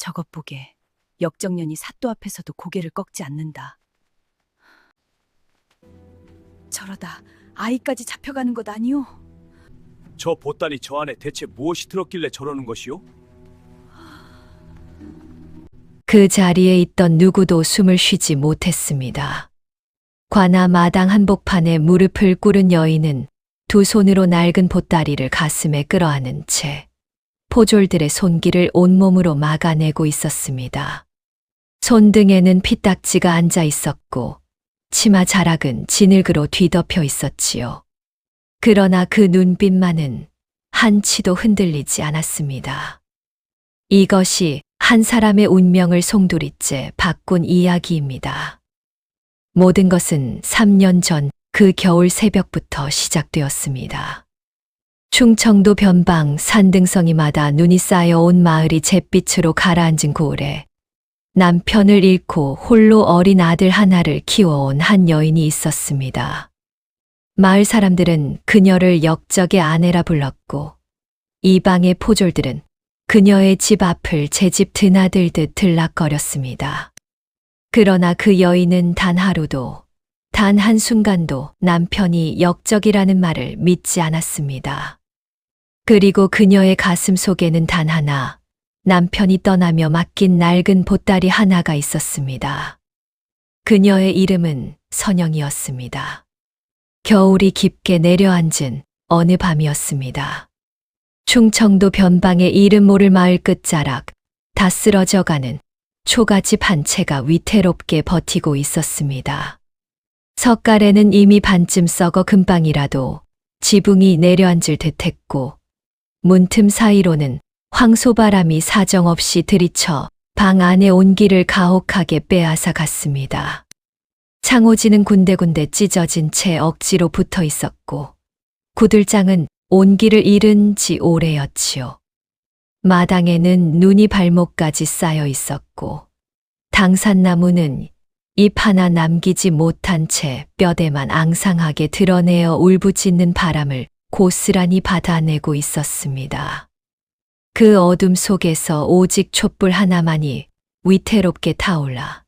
저것 보게. 역정년이 사또 앞에서도 고개를 꺾지 않는다. 저러다 아이까지 잡혀가는 것 아니오? 저 보따리 저 안에 대체 무엇이 들었길래 저러는 것이오? 그 자리에 있던 누구도 숨을 쉬지 못했습니다. 관아 마당 한복판에 무릎을 꿇은 여인은 두 손으로 낡은 보따리를 가슴에 끌어안은 채 포졸들의 손길을 온몸으로 막아내고 있었습니다. 손등에는 피딱지가 앉아 있었고 치마 자락은 진흙으로 뒤덮여 있었지요. 그러나 그 눈빛만은 한치도 흔들리지 않았습니다. 이것이 한 사람의 운명을 송두리째 바꾼 이야기입니다. 모든 것은 3년 전 그 겨울 새벽부터 시작되었습니다. 충청도 변방 산등성이마다 눈이 쌓여온 마을이 잿빛으로 가라앉은 고을에 남편을 잃고 홀로 어린 아들 하나를 키워온 한 여인이 있었습니다. 마을 사람들은 그녀를 역적의 아내라 불렀고 이방의 포졸들은 그녀의 집 앞을 제 집 드나들듯 들락거렸습니다. 그러나 그 여인은 단 하루도, 단 한순간도 남편이 역적이라는 말을 믿지 않았습니다. 그리고 그녀의 가슴 속에는 단 하나, 남편이 떠나며 맡긴 낡은 보따리 하나가 있었습니다. 그녀의 이름은 선영이었습니다. 겨울이 깊게 내려앉은 어느 밤이었습니다. 충청도 변방의 이름 모를 마을 끝자락, 다 쓰러져가는 초가집 한 채가 위태롭게 버티고 있었습니다. 석갈에는 이미 반쯤 썩어 금방이라도 지붕이 내려앉을 듯했고 문틈 사이로는 황소바람이 사정없이 들이쳐 방 안의 온기를 가혹하게 빼앗아 갔습니다. 창호지는 군데군데 찢어진 채 억지로 붙어 있었고 구들장은 온기를 잃은 지 오래였지요. 마당에는 눈이 발목까지 쌓여 있었고 당산나무는 잎 하나 남기지 못한 채 뼈대만 앙상하게 드러내어 울부짖는 바람을 고스란히 받아내고 있었습니다. 그 어둠 속에서 오직 촛불 하나만이 위태롭게 타올라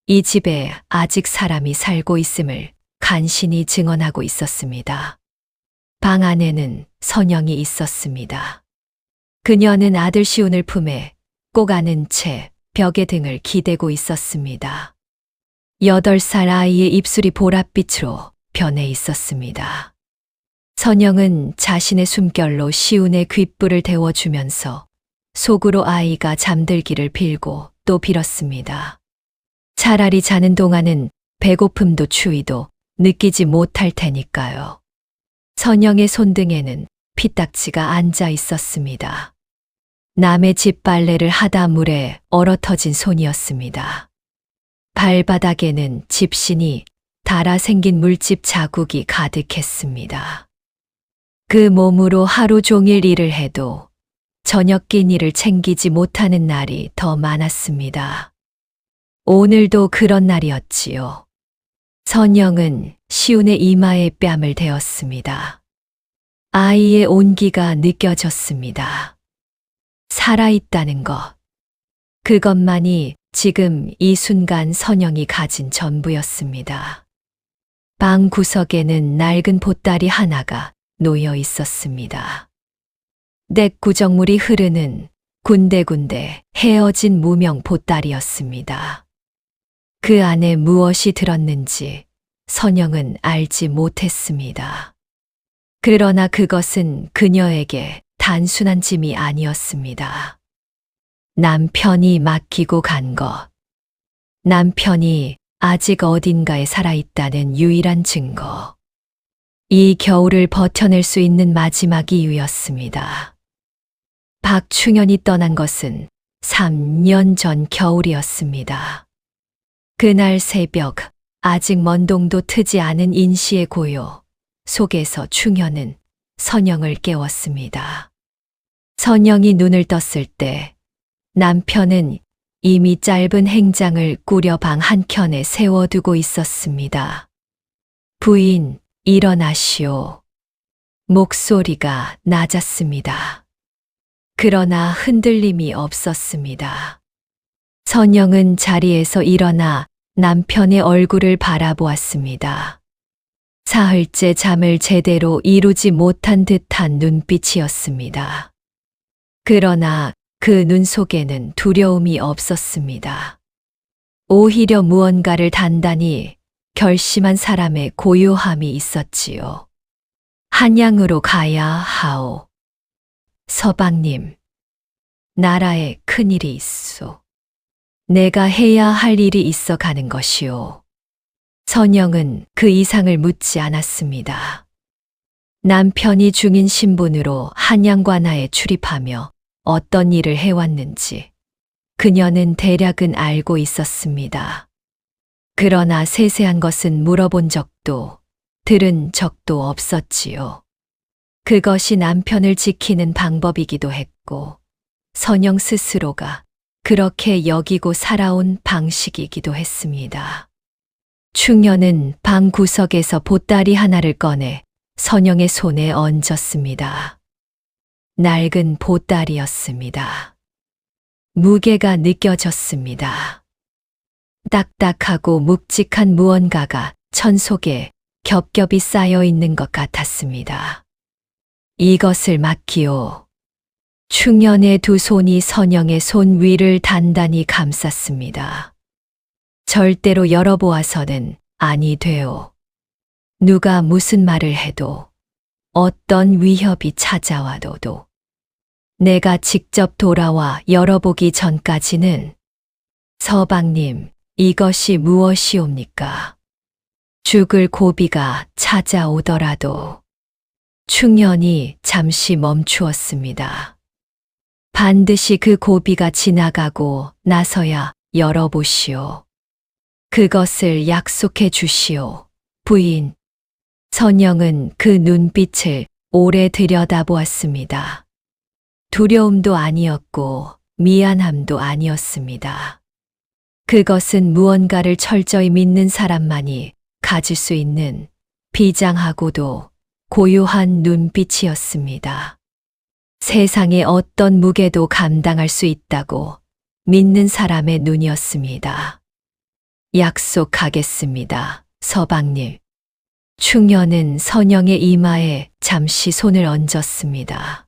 이 집에 아직 사람이 살고 있음을 간신히 증언하고 있었습니다. 방 안에는 선영이 있었습니다. 그녀는 아들 시운을 품에 꼭 안은 채 벽에 등을 기대고 있었습니다. 8살 아이의 입술이 보랏빛으로 변해 있었습니다. 선영은 자신의 숨결로 시운의 귓불을 데워주면서 속으로 아이가 잠들기를 빌고 또 빌었습니다. 차라리 자는 동안은 배고픔도 추위도 느끼지 못할 테니까요. 선영의 손등에는 피딱지가 앉아 있었습니다. 남의 집 빨래를 하다 물에 얼어터진 손이었습니다. 발바닥에는 집신이 달아 생긴 물집 자국이 가득했습니다. 그 몸으로 하루 종일 일을 해도 저녁 끼니를 챙기지 못하는 날이 더 많았습니다. 오늘도 그런 날이었지요. 선영은 시운의 이마에 뺨을 대었습니다. 아이의 온기가 느껴졌습니다. 살아있다는 것. 그것만이 지금 이 순간 선영이 가진 전부였습니다. 방 구석에는 낡은 보따리 하나가 놓여 있었습니다. 뎁 구정물이 흐르는 군데군데 헤어진 무명 보따리였습니다. 그 안에 무엇이 들었는지 선영은 알지 못했습니다. 그러나 그것은 그녀에게 단순한 짐이 아니었습니다. 남편이 맡기고 간 것. 남편이 아직 어딘가에 살아있다는 유일한 증거. 이 겨울을 버텨낼 수 있는 마지막 이유였습니다. 박충현이 떠난 것은 3년 전 겨울이었습니다. 그날 새벽, 아직 먼 동도 트지 않은 인시의 고요 속에서 충현은 선영을 깨웠습니다. 선영이 눈을 떴을 때 남편은 이미 짧은 행장을 꾸려 방 한켠에 세워두고 있었습니다. 부인, 일어나시오. 목소리가 낮았습니다. 그러나 흔들림이 없었습니다. 선영은 자리에서 일어나 남편의 얼굴을 바라보았습니다. 사흘째 잠을 제대로 이루지 못한 듯한 눈빛이었습니다. 그러나 그 눈 속에는 두려움이 없었습니다. 오히려 무언가를 단단히 결심한 사람의 고요함이 있었지요. 한양으로 가야 하오. 서방님, 나라에 큰일이 있소. 내가 해야 할 일이 있어 가는 것이오. 선영은 그 이상을 묻지 않았습니다. 남편이 중인 신분으로 한양관아에 출입하며 어떤 일을 해왔는지 그녀는 대략은 알고 있었습니다. 그러나 세세한 것은 물어본 적도 들은 적도 없었지요. 그것이 남편을 지키는 방법이기도 했고 선영 스스로가 그렇게 여기고 살아온 방식이기도 했습니다. 충녀는 방 구석에서 보따리 하나를 꺼내 선영의 손에 얹었습니다. 낡은 보따리였습니다. 무게가 느껴졌습니다. 딱딱하고 묵직한 무언가가 천 속에 겹겹이 쌓여 있는 것 같았습니다. 이것을 맡기오. 충년의 두 손이 선영의 손 위를 단단히 감쌌습니다. 절대로 열어보아서는 아니 되오. 누가 무슨 말을 해도 어떤 위협이 찾아와도 내가 직접 돌아와 열어보기 전까지는 서방님, 이것이 무엇이옵니까? 죽을 고비가 찾아오더라도 충년이 잠시 멈추었습니다. 반드시 그 고비가 지나가고 나서야 열어보시오. 그것을 약속해 주시오. 부인. 선영은 그 눈빛을 오래 들여다보았습니다. 두려움도 아니었고 미안함도 아니었습니다. 그것은 무언가를 철저히 믿는 사람만이 가질 수 있는 비장하고도 고요한 눈빛이었습니다. 세상의 어떤 무게도 감당할 수 있다고 믿는 사람의 눈이었습니다. 약속하겠습니다, 서방님. 충녀는 선영의 이마에 잠시 손을 얹었습니다.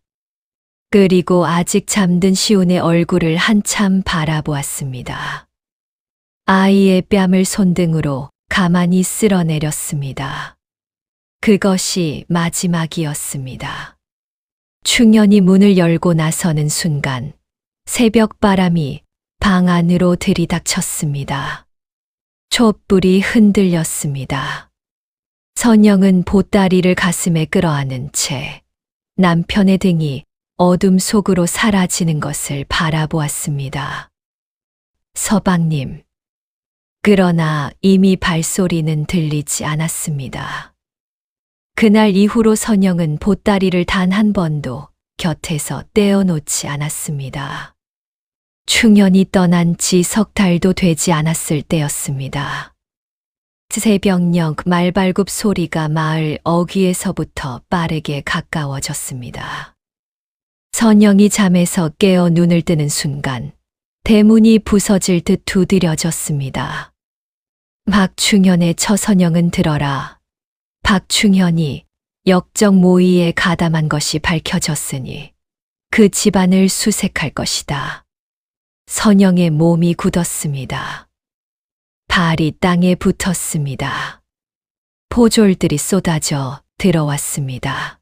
그리고 아직 잠든 시온의 얼굴을 한참 바라보았습니다. 아이의 뺨을 손등으로 가만히 쓸어내렸습니다. 그것이 마지막이었습니다. 충년이 문을 열고 나서는 순간 새벽 바람이 방 안으로 들이닥쳤습니다. 촛불이 흔들렸습니다. 선영은 보따리를 가슴에 끌어안은 채 남편의 등이 어둠 속으로 사라지는 것을 바라보았습니다. 서방님. 그러나 이미 발소리는 들리지 않았습니다. 그날 이후로 선영은 보따리를 단 한 번도 곁에서 떼어놓지 않았습니다. 충년이 떠난 지 석 달도 되지 않았을 때였습니다. 새벽녘 말발굽 소리가 마을 어귀에서부터 빠르게 가까워졌습니다. 선영이 잠에서 깨어 눈을 뜨는 순간 대문이 부서질 듯 두드려졌습니다. 박충현의 처선영은 들어라. 박충현이 역적 모의에 가담한 것이 밝혀졌으니 그 집안을 수색할 것이다. 선영의 몸이 굳었습니다. 발이 땅에 붙었습니다. 포졸들이 쏟아져 들어왔습니다.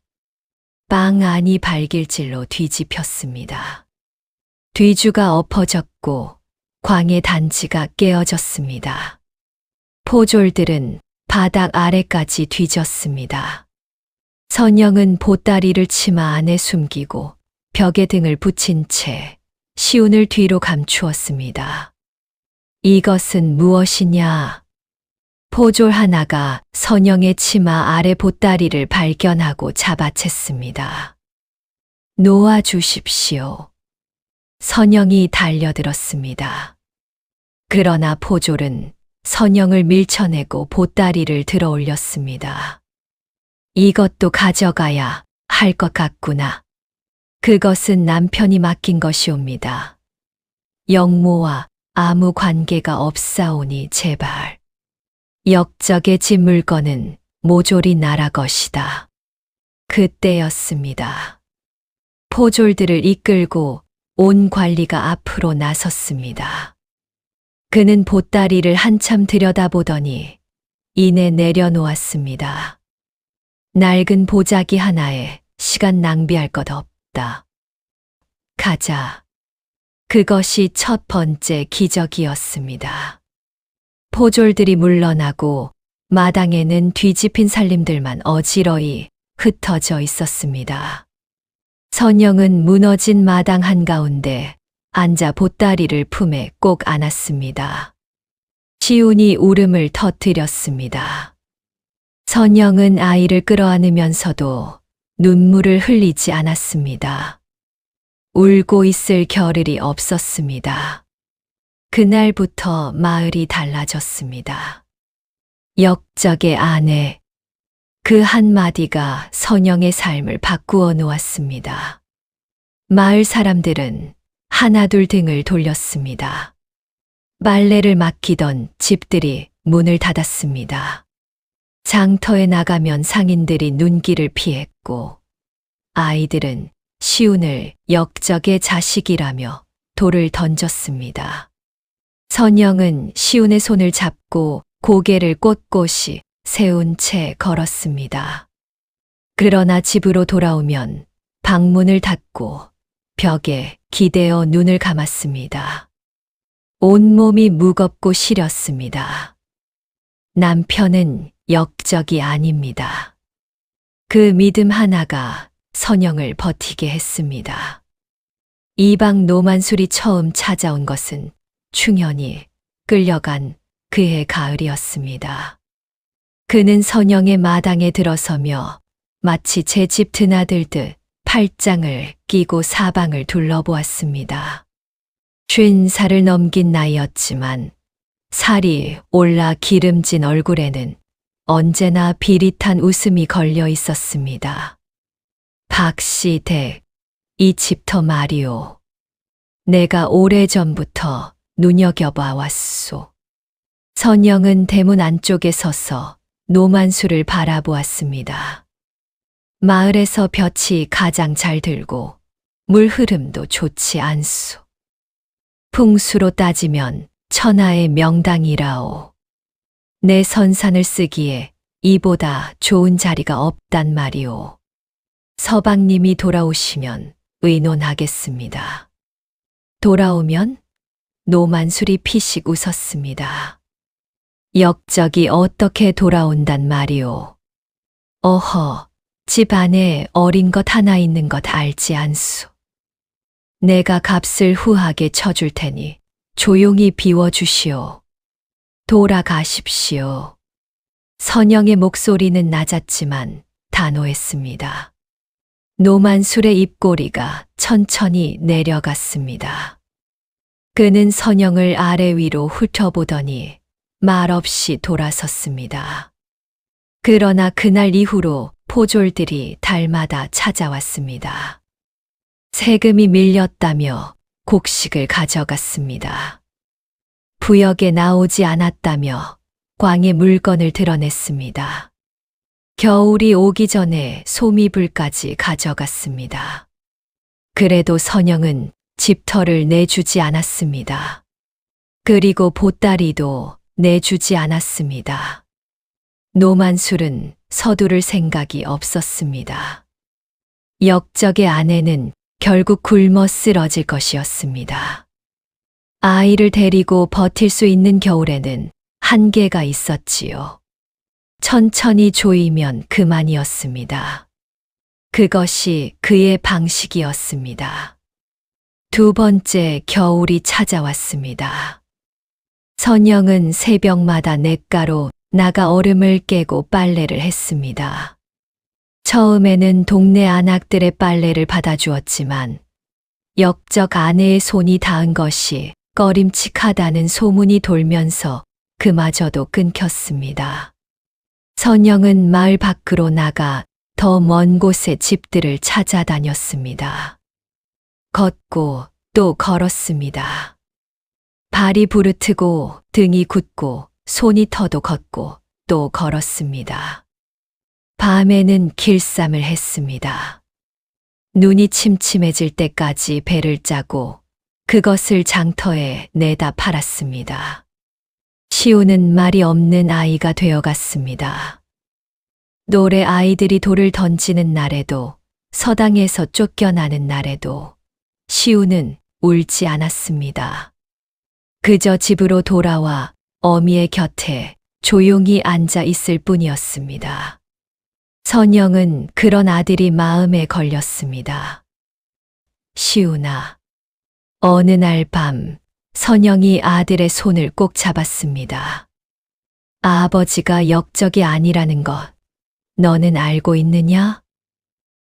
방 안이 발길질로 뒤집혔습니다. 뒤주가 엎어졌고 광의 단지가 깨어졌습니다. 포졸들은 바닥 아래까지 뒤졌습니다. 선영은 보따리를 치마 안에 숨기고 벽에 등을 붙인 채 시운을 뒤로 감추었습니다. 이것은 무엇이냐? 포졸 하나가 선영의 치마 아래 보따리를 발견하고 잡아챘습니다. 놓아주십시오. 선영이 달려들었습니다. 그러나 포졸은 선영을 밀쳐내고 보따리를 들어 올렸습니다. 이것도 가져가야 할 것 같구나. 그것은 남편이 맡긴 것이옵니다. 영모와 아무 관계가 없사오니 제발. 역적의 집 물건은 모조리 나라 것이다. 그때였습니다. 포졸들을 이끌고 온 관리가 앞으로 나섰습니다. 그는 보따리를 한참 들여다보더니 이내 내려놓았습니다. 낡은 보자기 하나에 시간 낭비할 것 없다. 가자. 그것이 첫 번째 기적이었습니다. 포졸들이 물러나고 마당에는 뒤집힌 살림들만 어지러이 흩어져 있었습니다. 선영은 무너진 마당 한가운데 앉아 보따리를 품에 꼭 안았습니다. 시운이 울음을 터뜨렸습니다. 선영은 아이를 끌어안으면서도 눈물을 흘리지 않았습니다. 울고 있을 겨를이 없었습니다. 그날부터 마을이 달라졌습니다. 역적의 아내, 그 한마디가 선영의 삶을 바꾸어 놓았습니다. 마을 사람들은 하나둘 등을 돌렸습니다. 빨래를 맡기던 집들이 문을 닫았습니다. 장터에 나가면 상인들이 눈길을 피했고 아이들은 시운을 역적의 자식이라며 돌을 던졌습니다. 선영은 시운의 손을 잡고 고개를 꼿꼿이 세운 채 걸었습니다. 그러나 집으로 돌아오면 방문을 닫고 벽에 기대어 눈을 감았습니다. 온몸이 무겁고 시렸습니다. 남편은 역적이 아닙니다. 그 믿음 하나가 선영을 버티게 했습니다. 이방 노만술이 처음 찾아온 것은 충현이 끌려간 그해 가을이었습니다. 그는 선영의 마당에 들어서며 마치 제 집 드나들듯 팔짱을 끼고 사방을 둘러보았습니다. 50살을 넘긴 나이였지만 살이 올라 기름진 얼굴에는 언제나 비릿한 웃음이 걸려 있었습니다. 박시댁, 이 집터 말이오. 내가 오래전부터 눈여겨봐 왔소. 선영은 대문 안쪽에 서서 노만수를 바라보았습니다. 마을에서 볕이 가장 잘 들고 물 흐름도 좋지 않소. 풍수로 따지면 천하의 명당이라오. 내 선산을 쓰기에 이보다 좋은 자리가 없단 말이오. 서방님이 돌아오시면 의논하겠습니다. 돌아오면? 노만술이 피식 웃었습니다. 역적이 어떻게 돌아온단 말이오. 어허, 집 안에 어린 것 하나 있는 것 알지 않소. 내가 값을 후하게 쳐줄 테니 조용히 비워주시오. 돌아가십시오. 선영의 목소리는 낮았지만 단호했습니다. 노만술의 입꼬리가 천천히 내려갔습니다. 그는 선영을 아래 위로 훑어보더니 말없이 돌아섰습니다. 그러나 그날 이후로 포졸들이 달마다 찾아왔습니다. 세금이 밀렸다며 곡식을 가져갔습니다. 부역에 나오지 않았다며 광의 물건을 드러냈습니다. 겨울이 오기 전에 소미불까지 가져갔습니다. 그래도 선영은 집터를 내주지 않았습니다. 그리고 보따리도 내주지 않았습니다. 노만술은 서두를 생각이 없었습니다. 역적의 아내는 결국 굶어 쓰러질 것이었습니다. 아이를 데리고 버틸 수 있는 겨울에는 한계가 있었지요. 천천히 조이면 그만이었습니다. 그것이 그의 방식이었습니다. 두 번째 겨울이 찾아왔습니다. 선영은 새벽마다 냇가로 나가 얼음을 깨고 빨래를 했습니다. 처음에는 동네 안악들의 빨래를 받아주었지만 역적 아내의 손이 닿은 것이 꺼림칙하다는 소문이 돌면서 그마저도 끊겼습니다. 선영은 마을 밖으로 나가 더 먼 곳의 집들을 찾아다녔습니다. 걷고 또 걸었습니다. 발이 부르트고 등이 굳고 손이 터도 걷고 또 걸었습니다. 밤에는 길쌈을 했습니다. 눈이 침침해질 때까지 배를 짜고 그것을 장터에 내다 팔았습니다. 시우는 말이 없는 아이가 되어갔습니다. 노래 아이들이 돌을 던지는 날에도 서당에서 쫓겨나는 날에도 시우는 울지 않았습니다. 그저 집으로 돌아와 어미의 곁에 조용히 앉아 있을 뿐이었습니다. 선영은 그런 아들이 마음에 걸렸습니다. 시우나. 어느 날 밤 선영이 아들의 손을 꼭 잡았습니다. 아버지가 역적이 아니라는 것, 너는 알고 있느냐?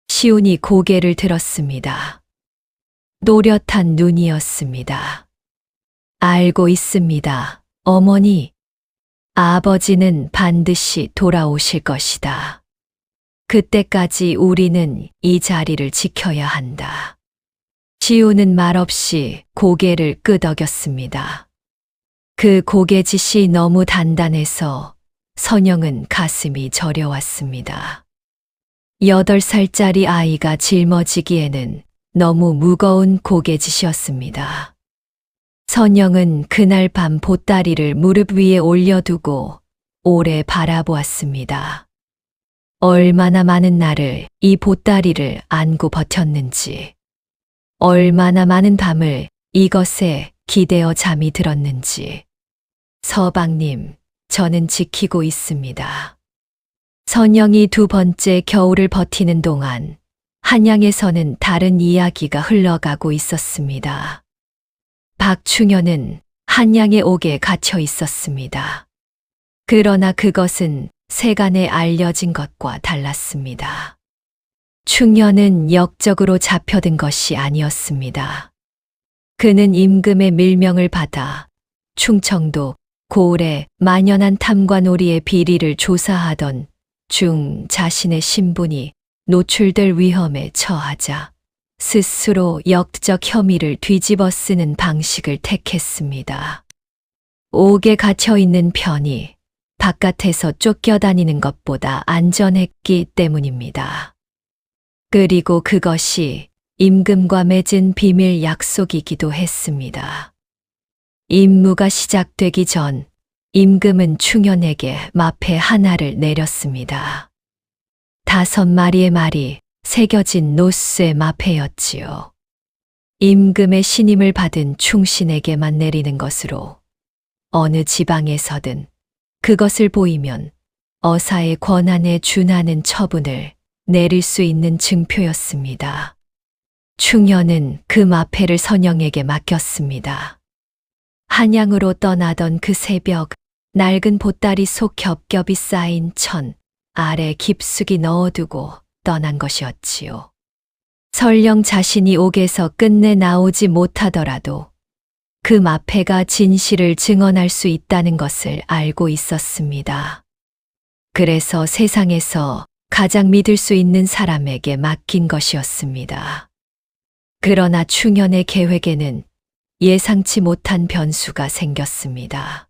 시운이 고개를 들었습니다. 노릇한 눈이었습니다. 알고 있습니다, 어머니. 아버지는 반드시 돌아오실 것이다. 그때까지 우리는 이 자리를 지켜야 한다. 시우는 말없이 고개를 끄덕였습니다. 그 고개짓이 너무 단단해서 선영은 가슴이 저려왔습니다. 8살짜리 아이가 짊어지기에는 너무 무거운 고개짓이었습니다. 선영은 그날 밤 보따리를 무릎 위에 올려두고 오래 바라보았습니다. 얼마나 많은 날을 이 보따리를 안고 버텼는지, 얼마나 많은 밤을 이것에 기대어 잠이 들었는지. 서방님, 저는 지키고 있습니다. 선영이 2번째 겨울을 버티는 동안 한양에서는 다른 이야기가 흘러가고 있었습니다. 박충현은 한양의 옥에 갇혀 있었습니다. 그러나 그것은 세간에 알려진 것과 달랐습니다. 충현은 역적으로 잡혀든 것이 아니었습니다. 그는 임금의 밀명을 받아 충청도 고을에 만연한 탐관오리의 비리를 조사하던 중 자신의 신분이 노출될 위험에 처하자 스스로 역적 혐의를 뒤집어 쓰는 방식을 택했습니다. 옥에 갇혀 있는 편이 바깥에서 쫓겨다니는 것보다 안전했기 때문입니다. 그리고 그것이 임금과 맺은 비밀 약속이기도 했습니다. 임무가 시작되기 전 임금은 충현에게 마패 하나를 내렸습니다. 5마리의 말이 새겨진 노스의 마패였지요. 임금의 신임을 받은 충신에게만 내리는 것으로 어느 지방에서든 그것을 보이면 어사의 권한에 준하는 처분을 내릴 수 있는 증표였습니다. 충현은 그 마패를 선영에게 맡겼습니다. 한양으로 떠나던 그 새벽, 낡은 보따리 속 겹겹이 쌓인 천 아래 깊숙이 넣어두고 떠난 것이었지요. 설령 자신이 옥에서 끝내 나오지 못하더라도 그 마패가 진실을 증언할 수 있다는 것을 알고 있었습니다. 그래서 세상에서 가장 믿을 수 있는 사람에게 맡긴 것이었습니다. 그러나 충현의 계획에는 예상치 못한 변수가 생겼습니다.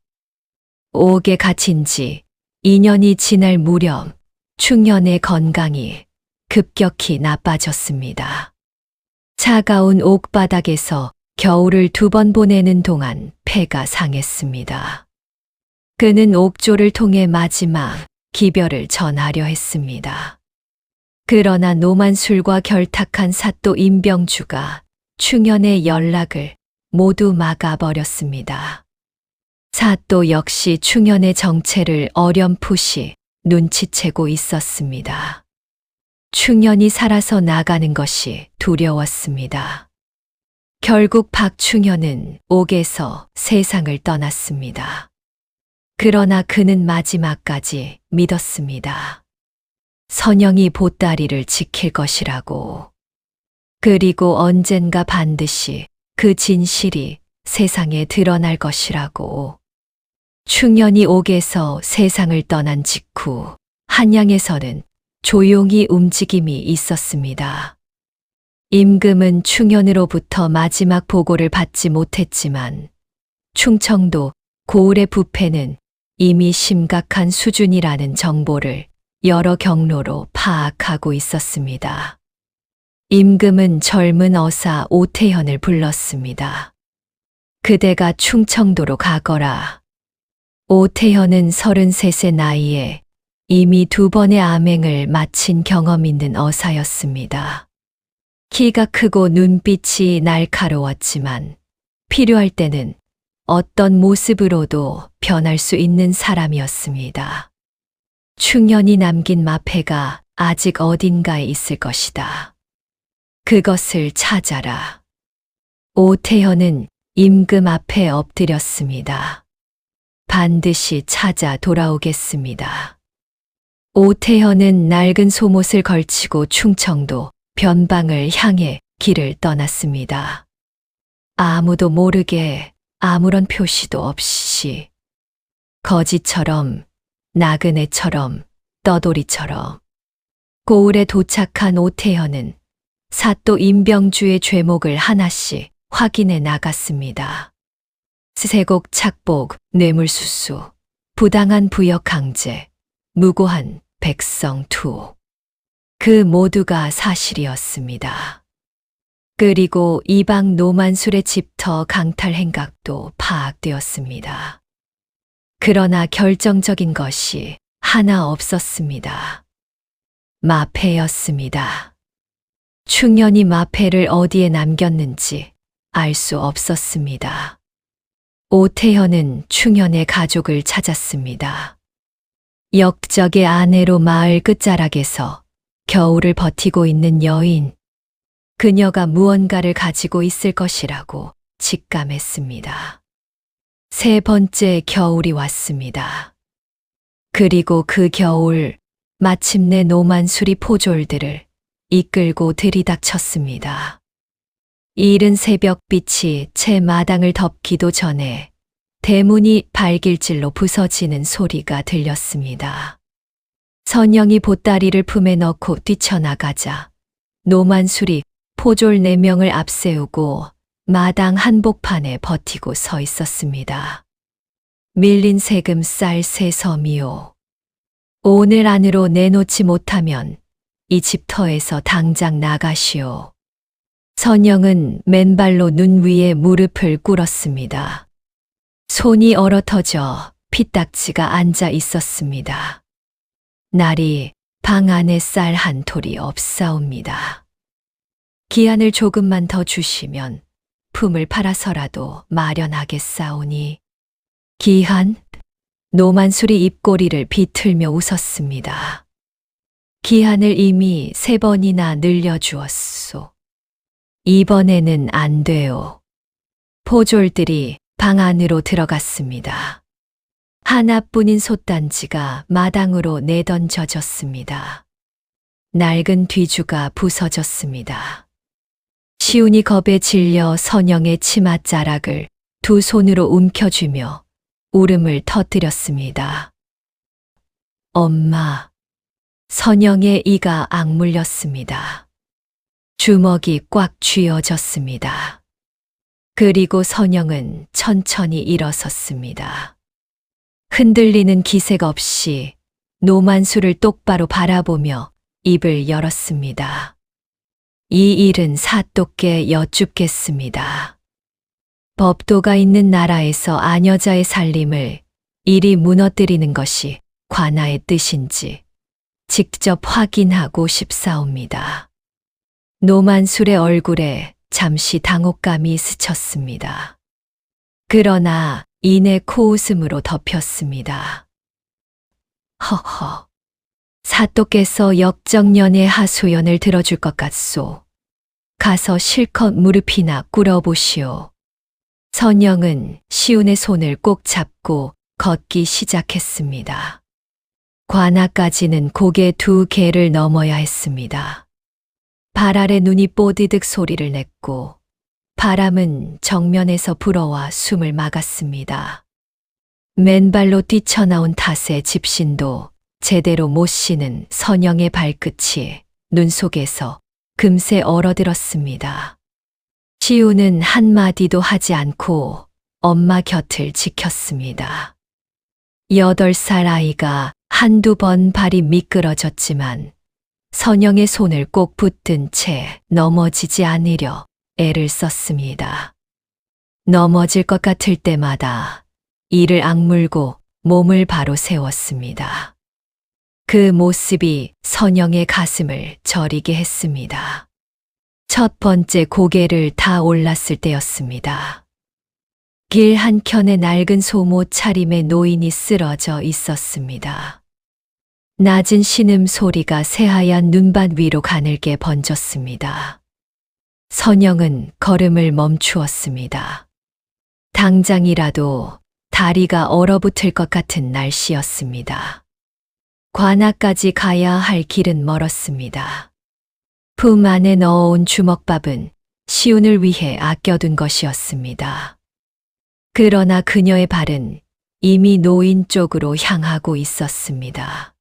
옥에 갇힌 지 2년이 지날 무렵 충현의 건강이 급격히 나빠졌습니다. 차가운 옥바닥에서 겨울을 2번 보내는 동안 폐가 상했습니다. 그는 옥조를 통해 마지막 기별을 전하려 했습니다. 그러나 노만술과 결탁한 사또 임병주가 충현의 연락을 모두 막아버렸습니다. 사또 역시 충현의 정체를 어렴풋이 눈치채고 있었습니다. 충현이 살아서 나가는 것이 두려웠습니다. 결국 박충현은 옥에서 세상을 떠났습니다. 그러나 그는 마지막까지 믿었습니다. 선영이 보따리를 지킬 것이라고. 그리고 언젠가 반드시 그 진실이 세상에 드러날 것이라고. 충현이 옥에서 세상을 떠난 직후 한양에서는 조용히 움직임이 있었습니다. 임금은 충현으로부터 마지막 보고를 받지 못했지만 충청도 고을의 부패는 이미 심각한 수준이라는 정보를 여러 경로로 파악하고 있었습니다. 임금은 젊은 어사 오태현을 불렀습니다. 그대가 충청도로 가거라. 오태현은 33세 나이에 이미 2번의 암행을 마친 경험 있는 어사였습니다. 키가 크고 눈빛이 날카로웠지만 필요할 때는 어떤 모습으로도 변할 수 있는 사람이었습니다. 충현이 남긴 마패가 아직 어딘가에 있을 것이다. 그것을 찾아라. 오태현은 임금 앞에 엎드렸습니다. 반드시 찾아 돌아오겠습니다. 오태현은 낡은 속옷을 걸치고 충청도 변방을 향해 길을 떠났습니다. 아무도 모르게 아무런 표시도 없이 거지처럼 나그네처럼 떠돌이처럼 고을에 도착한 오태현은 사또 임병주의 죄목을 하나씩 확인해 나갔습니다. 스세곡 착복, 뇌물수수, 부당한 부역 강제, 무고한 백성 투. 그 모두가 사실이었습니다. 그리고 이방 노만술의 집터 강탈 행각도 파악되었습니다. 그러나 결정적인 것이 하나 없었습니다. 마패였습니다. 충현이 마패를 어디에 남겼는지 알 수 없었습니다. 오태현은 충현의 가족을 찾았습니다. 역적의 아내로 마을 끝자락에서 겨울을 버티고 있는 여인. 그녀가 무언가를 가지고 있을 것이라고 직감했습니다. 3번째 겨울이 왔습니다. 그리고 그 겨울, 마침내 노만수리 포졸들을 이끌고 들이닥쳤습니다. 이른 새벽빛이 채 마당을 덮기도 전에 대문이 발길질로 부서지는 소리가 들렸습니다. 선영이 보따리를 품에 넣고 뛰쳐나가자 노만술이 포졸 4명을 앞세우고 마당 한복판에 버티고 서 있었습니다. 밀린 세금 쌀 새 섬이요. 오늘 안으로 내놓지 못하면 이 집터에서 당장 나가시오. 선영은 맨발로 눈 위에 무릎을 꿇었습니다. 손이 얼어터져 피딱지가 앉아 있었습니다. 날이 방 안에 쌀 한 톨이 없사옵니다. 기한을 조금만 더 주시면 품을 팔아서라도 마련하겠사오니. 기한? 노만술이 입꼬리를 비틀며 웃었습니다. 기한을 이미 3번이나 늘려주었소. 이번에는 안 돼요. 포졸들이 방 안으로 들어갔습니다. 하나뿐인 솥단지가 마당으로 내던져졌습니다. 낡은 뒤주가 부서졌습니다. 시운이 겁에 질려 선영의 치맛자락을 2 손으로 움켜쥐며 울음을 터뜨렸습니다. 엄마. 선영의 이가 악물렸습니다. 주먹이 꽉 쥐어졌습니다. 그리고 선영은 천천히 일어섰습니다. 흔들리는 기색 없이 노만수를 똑바로 바라보며 입을 열었습니다. 이 일은 사또께 여쭙겠습니다. 법도가 있는 나라에서 아녀자의 살림을 이리 무너뜨리는 것이 관아의 뜻인지 직접 확인하고 싶사옵니다. 노만술의 얼굴에 잠시 당혹감이 스쳤습니다. 그러나 이내 코웃음으로 덮였습니다. 허허, 사또께서 역정년의 하소연을 들어줄 것 같소. 가서 실컷 무릎이나 꿇어보시오. 선영은 시운의 손을 꼭 잡고 걷기 시작했습니다. 관아까지는 고개 2개를 넘어야 했습니다. 발 아래 눈이 뽀드득 소리를 냈고 바람은 정면에서 불어와 숨을 막았습니다. 맨발로 뛰쳐나온 탓에 집신도 제대로 못 쉬는 선영의 발끝이 눈 속에서 금세 얼어들었습니다. 시우는 한마디도 하지 않고 엄마 곁을 지켰습니다. 8살 아이가 한두 번 발이 미끄러졌지만 선영의 손을 꼭 붙든 채 넘어지지 않으려 애를 썼습니다. 넘어질 것 같을 때마다 이를 악물고 몸을 바로 세웠습니다. 그 모습이 선영의 가슴을 저리게 했습니다. 첫 번째 고개를 다 올랐을 때였습니다. 길 한켠에 낡은 소모 차림의 노인이 쓰러져 있었습니다. 낮은 신음 소리가 새하얀 눈밭 위로 가늘게 번졌습니다. 선영은 걸음을 멈추었습니다. 당장이라도 다리가 얼어붙을 것 같은 날씨였습니다. 관아까지 가야 할 길은 멀었습니다. 품 안에 넣어온 주먹밥은 시운을 위해 아껴둔 것이었습니다. 그러나 그녀의 발은 이미 노인 쪽으로 향하고 있었습니다.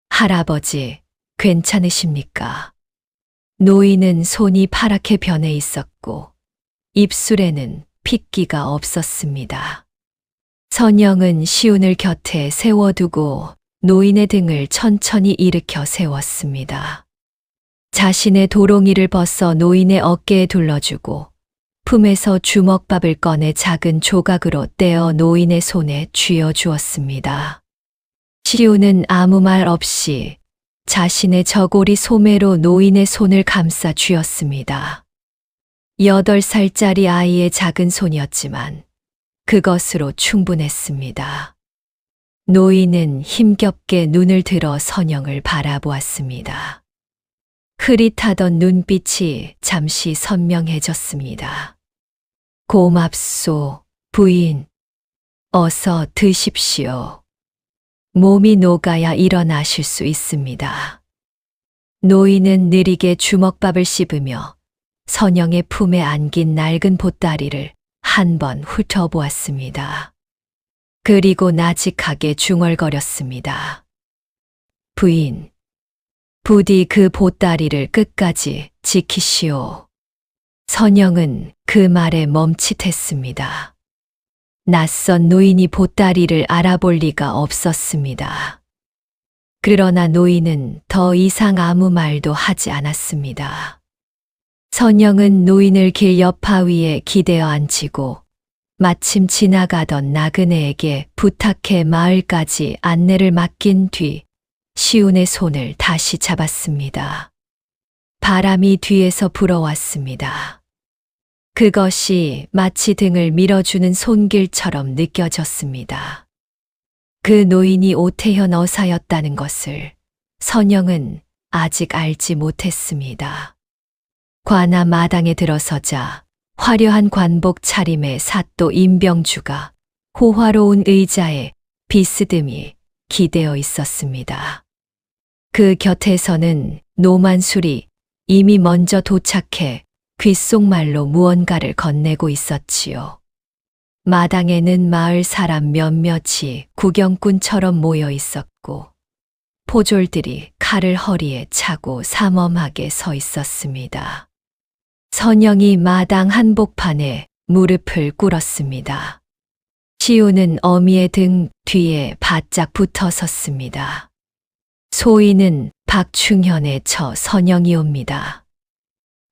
할아버지, 괜찮으십니까? 노인은 손이 파랗게 변해 있었고 입술에는 핏기가 없었습니다. 선영은 시운을 곁에 세워두고 노인의 등을 천천히 일으켜 세웠습니다. 자신의 도롱이를 벗어 노인의 어깨에 둘러주고 품에서 주먹밥을 꺼내 작은 조각으로 떼어 노인의 손에 쥐어주었습니다. 시우는 아무 말 없이 자신의 저고리 소매로 노인의 손을 감싸 쥐었습니다. 8살짜리 아이의 작은 손이었지만 그것으로 충분했습니다. 노인은 힘겹게 눈을 들어 선영을 바라보았습니다. 흐릿하던 눈빛이 잠시 선명해졌습니다. 고맙소, 부인. 어서 드십시오. 몸이 녹아야 일어나실 수 있습니다. 노인은 느리게 주먹밥을 씹으며 선영의 품에 안긴 낡은 보따리를 한 번 훑어보았습니다. 그리고 나직하게 중얼거렸습니다. 부인, 부디 그 보따리를 끝까지 지키시오. 선영은 그 말에 멈칫했습니다. 낯선 노인이 보따리를 알아볼 리가 없었습니다. 그러나 노인은 더 이상 아무 말도 하지 않았습니다. 선영은 노인을 길 여파위에 기대어 앉히고 마침 지나가던 나그네에게 부탁해 마을까지 안내를 맡긴 뒤 시운의 손을 다시 잡았습니다. 바람이 뒤에서 불어왔습니다. 그것이 마치 등을 밀어주는 손길처럼 느껴졌습니다. 그 노인이 오태현 어사였다는 것을 선영은 아직 알지 못했습니다. 관아 마당에 들어서자 화려한 관복 차림의 사또 임병주가 호화로운 의자에 비스듬히 기대어 있었습니다. 그 곁에서는 노만술이 이미 먼저 도착해 귓속말로 무언가를 건네고 있었지요. 마당에는 마을 사람 몇몇이 구경꾼처럼 모여 있었고 포졸들이 칼을 허리에 차고 삼엄하게 서 있었습니다. 선영이 마당 한복판에 무릎을 꿇었습니다. 시우는 어미의 등 뒤에 바짝 붙어 섰습니다. 소인은 박충현의 처 선영이옵니다.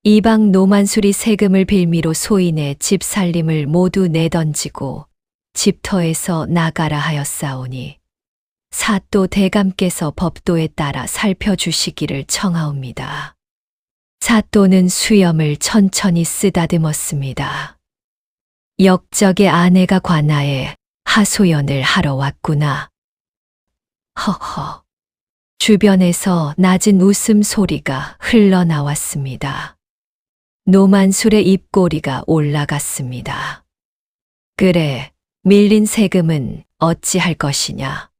이방 노만술이 세금을 빌미로 소인의 집 살림을 모두 내던지고 집터에서 나가라 하였사오니 사또 대감께서 법도에 따라 살펴주시기를 청하옵니다. 사또는 수염을 천천히 쓰다듬었습니다. 역적의 아내가 관아에 하소연을 하러 왔구나. 허허. 주변에서 낮은 웃음소리가 흘러나왔습니다. 노만술의 입꼬리가 올라갔습니다. 그래, 밀린 세금은 어찌할 것이냐.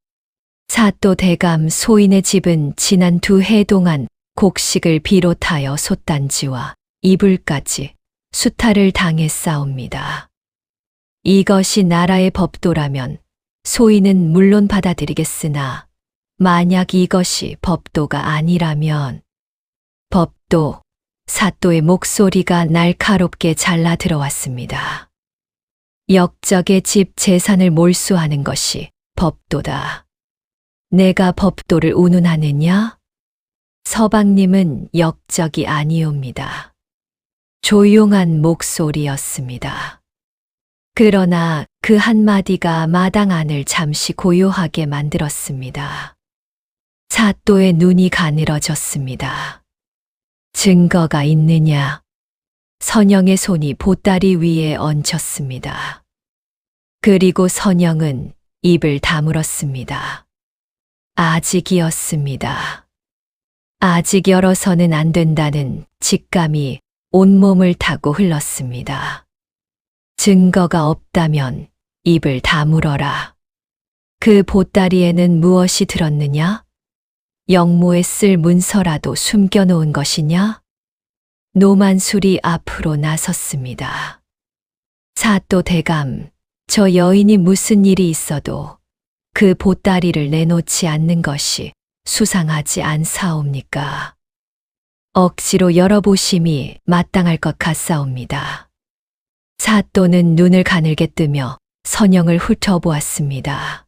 사또 대감 소인의 집은 지난 2해 동안 곡식을 비롯하여 솥단지와 이불까지 수탈을 당했사옵니다. 이것이 나라의 법도라면 소인은 물론 받아들이겠으나 만약 이것이 법도가 아니라면 법도, 사또의 목소리가 날카롭게 잘라 들어왔습니다. 역적의 집 재산을 몰수하는 것이 법도다. 내가 법도를 운운하느냐? 서방님은 역적이 아니옵니다. 조용한 목소리였습니다. 그러나 그 한마디가 마당 안을 잠시 고요하게 만들었습니다. 사또의 눈이 가늘어졌습니다. 증거가 있느냐? 선영의 손이 보따리 위에 얹혔습니다. 그리고 선영은 입을 다물었습니다. 아직이었습니다. 아직 열어서는 안 된다는 직감이 온몸을 타고 흘렀습니다. 증거가 없다면 입을 다물어라. 그 보따리에는 무엇이 들었느냐? 영모에 쓸 문서라도 숨겨놓은 것이냐? 노만술이 앞으로 나섰습니다. 사또 대감, 저 여인이 무슨 일이 있어도 그 보따리를 내놓지 않는 것이 수상하지 않사옵니까? 억지로 열어보심이 마땅할 것 같사옵니다. 사또는 눈을 가늘게 뜨며 선영을 훑어보았습니다.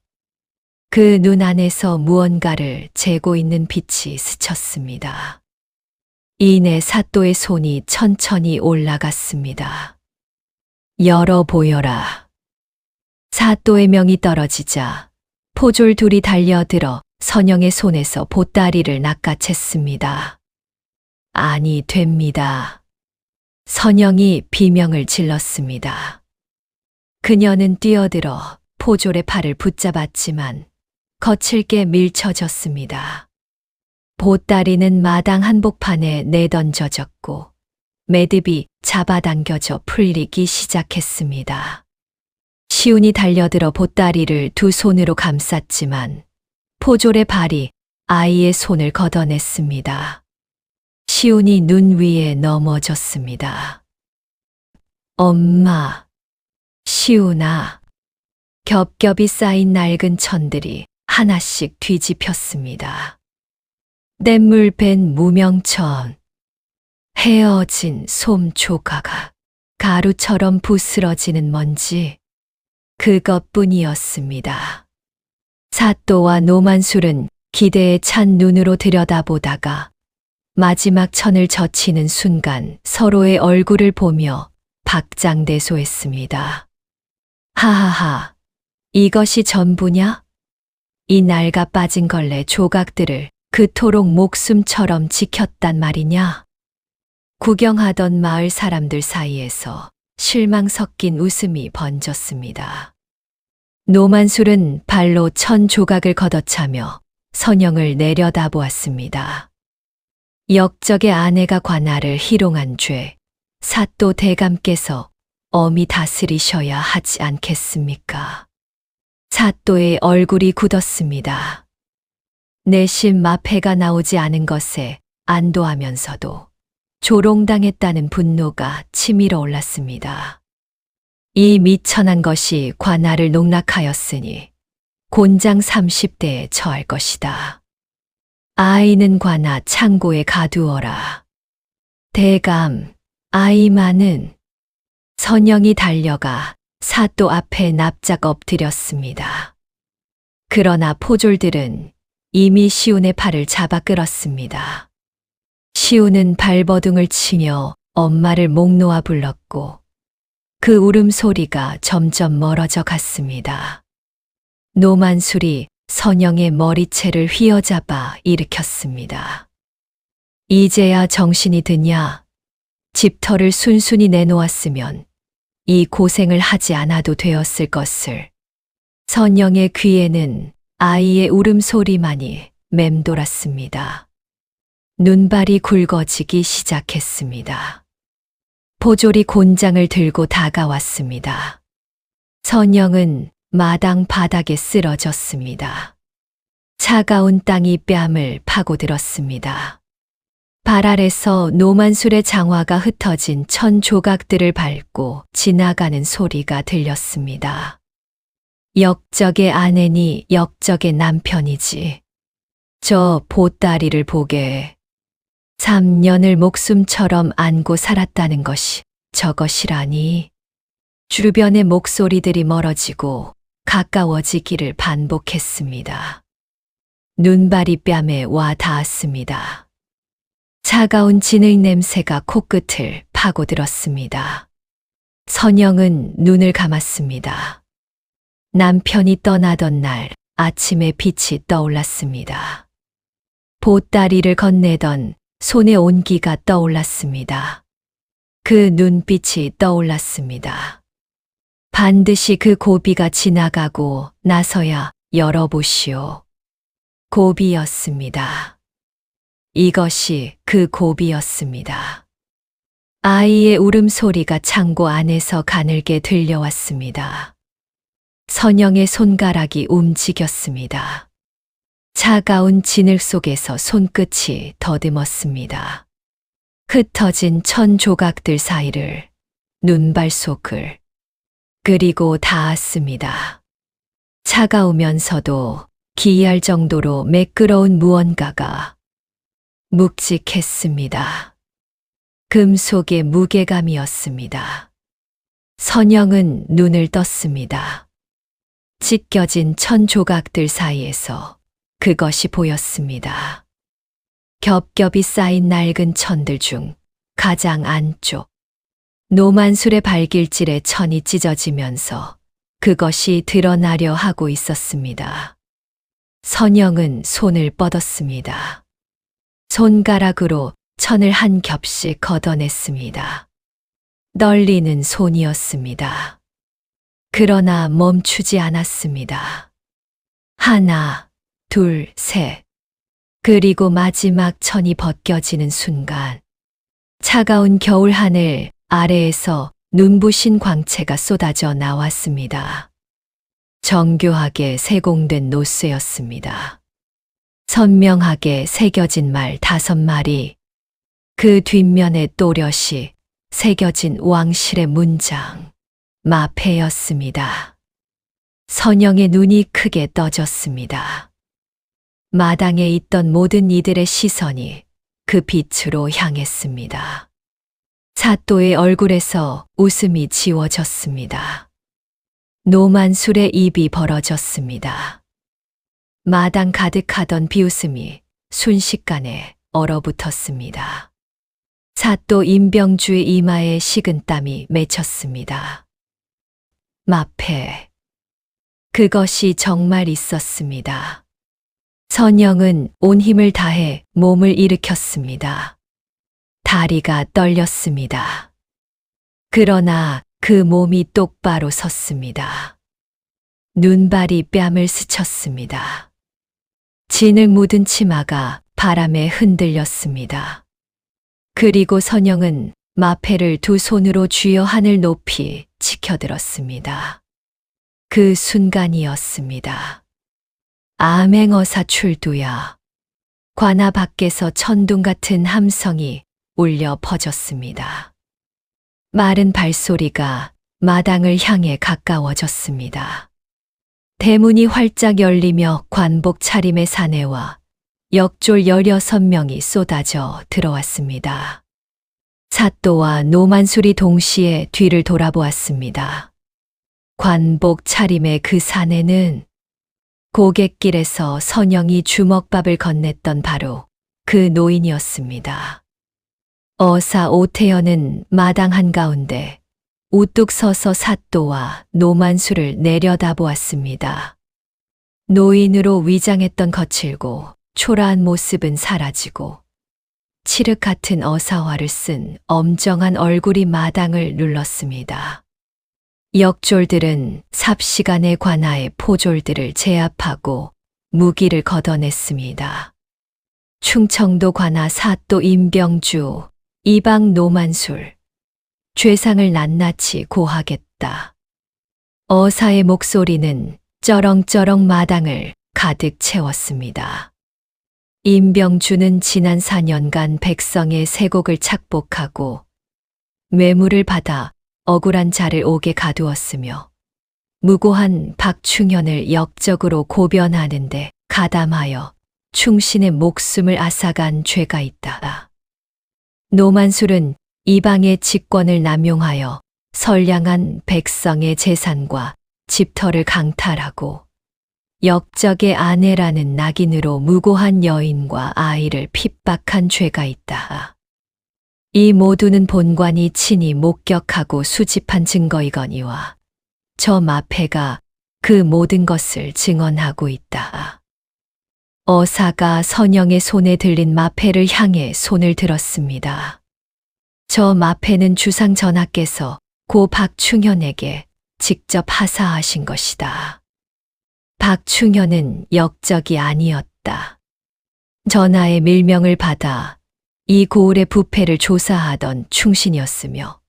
그 눈 안에서 무언가를 재고 있는 빛이 스쳤습니다. 이내 사또의 손이 천천히 올라갔습니다. 열어 보여라. 사또의 명이 떨어지자 포졸 둘이 달려들어 선영의 손에서 보따리를 낚아챘습니다. 아니 됩니다. 선영이 비명을 질렀습니다. 그녀는 뛰어들어 포졸의 팔을 붙잡았지만 거칠게 밀쳐졌습니다. 보따리는 마당 한복판에 내던져졌고 매듭이 잡아당겨져 풀리기 시작했습니다. 시운이 달려들어 보따리를 두 손으로 감쌌지만 포졸의 발이 아이의 손을 걷어냈습니다. 시운이 눈 위에 넘어졌습니다. 엄마, 시운아. 겹겹이 쌓인 낡은 천들이 하나씩 뒤집혔습니다. 냇물 밴 무명천, 헤어진 솜 조각, 가루처럼 부스러지는 먼지, 그것뿐이었습니다. 사또와 노만술은 기대에 찬 눈으로 들여다보다가 마지막 천을 젖히는 순간 서로의 얼굴을 보며 박장대소했습니다. 하하하, 이것이 전부냐? 이 낡아 빠진 걸레 조각들을 그토록 목숨처럼 지켰단 말이냐? 구경하던 마을 사람들 사이에서 실망 섞인 웃음이 번졌습니다. 노만술은 발로 천 조각을 걷어차며 선영을 내려다보았습니다. 역적의 아내가 관할을 희롱한 죄, 사또 대감께서 엄히 다스리셔야 하지 않겠습니까? 사또의 얼굴이 굳었습니다. 내심 마패가 나오지 않은 것에 안도하면서도 조롱당했다는 분노가 치밀어 올랐습니다. 이 미천한 것이 관할을 농락하였으니 곤장 30대에 처할 것이다. 아이는 관아 창고에 가두어라. 대감, 아이만은. 선영이 달려가 사또 앞에 납작 엎드렸습니다. 그러나 포졸들은 이미 시운의 팔을 잡아 끌었습니다. 시운은 발버둥을 치며 엄마를 목 놓아 불렀고 그 울음소리가 점점 멀어져 갔습니다. 노만술이 선영의 머리채를 휘어잡아 일으켰습니다. 이제야 정신이 드냐? 집터를 순순히 내놓았으면 이 고생을 하지 않아도 되었을 것을. 선영의 귀에는 아이의 울음소리만이 맴돌았습니다. 눈발이 굵어지기 시작했습니다. 포졸이 곤장을 들고 다가왔습니다. 선영은 마당 바닥에 쓰러졌습니다. 차가운 땅이 뺨을 파고들었습니다. 발 아래서 노만술의 장화가 흩어진 천 조각들을 밟고 지나가는 소리가 들렸습니다. 역적의 아내니 역적의 남편이지. 저 보따리를 보게. 3년을 목숨처럼 안고 살았다는 것이 저것이라니. 주변의 목소리들이 멀어지고 가까워지기를 반복했습니다. 눈발이 뺨에 와 닿았습니다. 차가운 진흙 냄새가 코끝을 파고들었습니다. 선영은 눈을 감았습니다. 남편이 떠나던 날 아침에 빛이 떠올랐습니다. 보따리를 건네던 손의 온기가 떠올랐습니다. 그 눈빛이 떠올랐습니다. 반드시 그 고비가 지나가고 나서야 열어보시오. 고비였습니다. 이것이 그 고비였습니다. 아이의 울음소리가 창고 안에서 가늘게 들려왔습니다. 선영의 손가락이 움직였습니다. 차가운 진흙 속에서 손끝이 더듬었습니다. 흩어진 천 조각들 사이를, 눈발 속을, 그리고 닿았습니다. 차가우면서도 기이할 정도로 매끄러운 무언가가 묵직했습니다. 금속의 무게감이었습니다. 선영은 눈을 떴습니다. 찢겨진 천 조각들 사이에서 그것이 보였습니다. 겹겹이 쌓인 낡은 천들 중 가장 안쪽, 노만술의 발길질에 천이 찢어지면서 그것이 드러나려 하고 있었습니다. 선영은 손을 뻗었습니다. 손가락으로 천을 한 겹씩 걷어냈습니다. 떨리는 손이었습니다. 그러나 멈추지 않았습니다. 하나, 둘, 셋. 그리고 마지막 천이 벗겨지는 순간, 차가운 겨울 하늘 아래에서 눈부신 광채가 쏟아져 나왔습니다. 정교하게 세공된 노쇠였습니다. 선명하게 새겨진 말 5마리, 그 뒷면에 또렷이 새겨진 왕실의 문장, 마패였습니다. 선영의 눈이 크게 떠졌습니다. 마당에 있던 모든 이들의 시선이 그 빛으로 향했습니다. 사또의 얼굴에서 웃음이 지워졌습니다. 노만술의 입이 벌어졌습니다. 마당 가득하던 비웃음이 순식간에 얼어붙었습니다. 사또 임병주의 이마에 식은땀이 맺혔습니다. 마패. 그것이 정말 있었습니다. 선영은 온 힘을 다해 몸을 일으켰습니다. 다리가 떨렸습니다. 그러나 그 몸이 똑바로 섰습니다. 눈발이 뺨을 스쳤습니다. 진흙 묻은 치마가 바람에 흔들렸습니다. 그리고 선영은 마패를 두 손으로 쥐어 하늘 높이 치켜들었습니다. 그 순간이었습니다. 암행어사 출두야. 관아 밖에서 천둥 같은 함성이 울려 퍼졌습니다. 마른 발소리가 마당을 향해 가까워졌습니다. 대문이 활짝 열리며 관복 차림의 사내와 역졸 16명이 쏟아져 들어왔습니다. 사또와 노만술이 동시에 뒤를 돌아보았습니다. 관복 차림의 그 사내는 고갯길에서 선영이 주먹밥을 건넸던 바로 그 노인이었습니다. 어사 오태연은 마당 한가운데 우뚝 서서 사또와 노만술을 내려다보았습니다. 노인으로 위장했던 거칠고 초라한 모습은 사라지고 칠흑 같은 어사화를 쓴 엄정한 얼굴이 마당을 눌렀습니다. 역졸들은 삽시간의 관아의 포졸들을 제압하고 무기를 걷어냈습니다. 충청도 관아 사또 임병주, 이방 노만술, 죄상을 낱낱이 고하겠다. 어사의 목소리는 쩌렁쩌렁 마당을 가득 채웠습니다. 임병주는 지난 4년간 백성의 세곡을 착복하고 뇌물을 받아 억울한 자를 옥에 가두었으며 무고한 박충현을 역적으로 고변하는데 가담하여 충신의 목숨을 앗아간 죄가 있다. 노만술은 이방의 직권을 남용하여 선량한 백성의 재산과 집터를 강탈하고 역적의 아내라는 낙인으로 무고한 여인과 아이를 핍박한 죄가 있다. 이 모두는 본관이 친히 목격하고 수집한 증거이거니와 저 마패가 그 모든 것을 증언하고 있다. 어사가 선영의 손에 들린 마패를 향해 손을 들었습니다. 저 마패는 주상 전하께서 고 박충현에게 직접 하사하신 것이다. 박충현은 역적이 아니었다. 전하의 밀명을 받아 이 고을의 부패를 조사하던 충신이었으며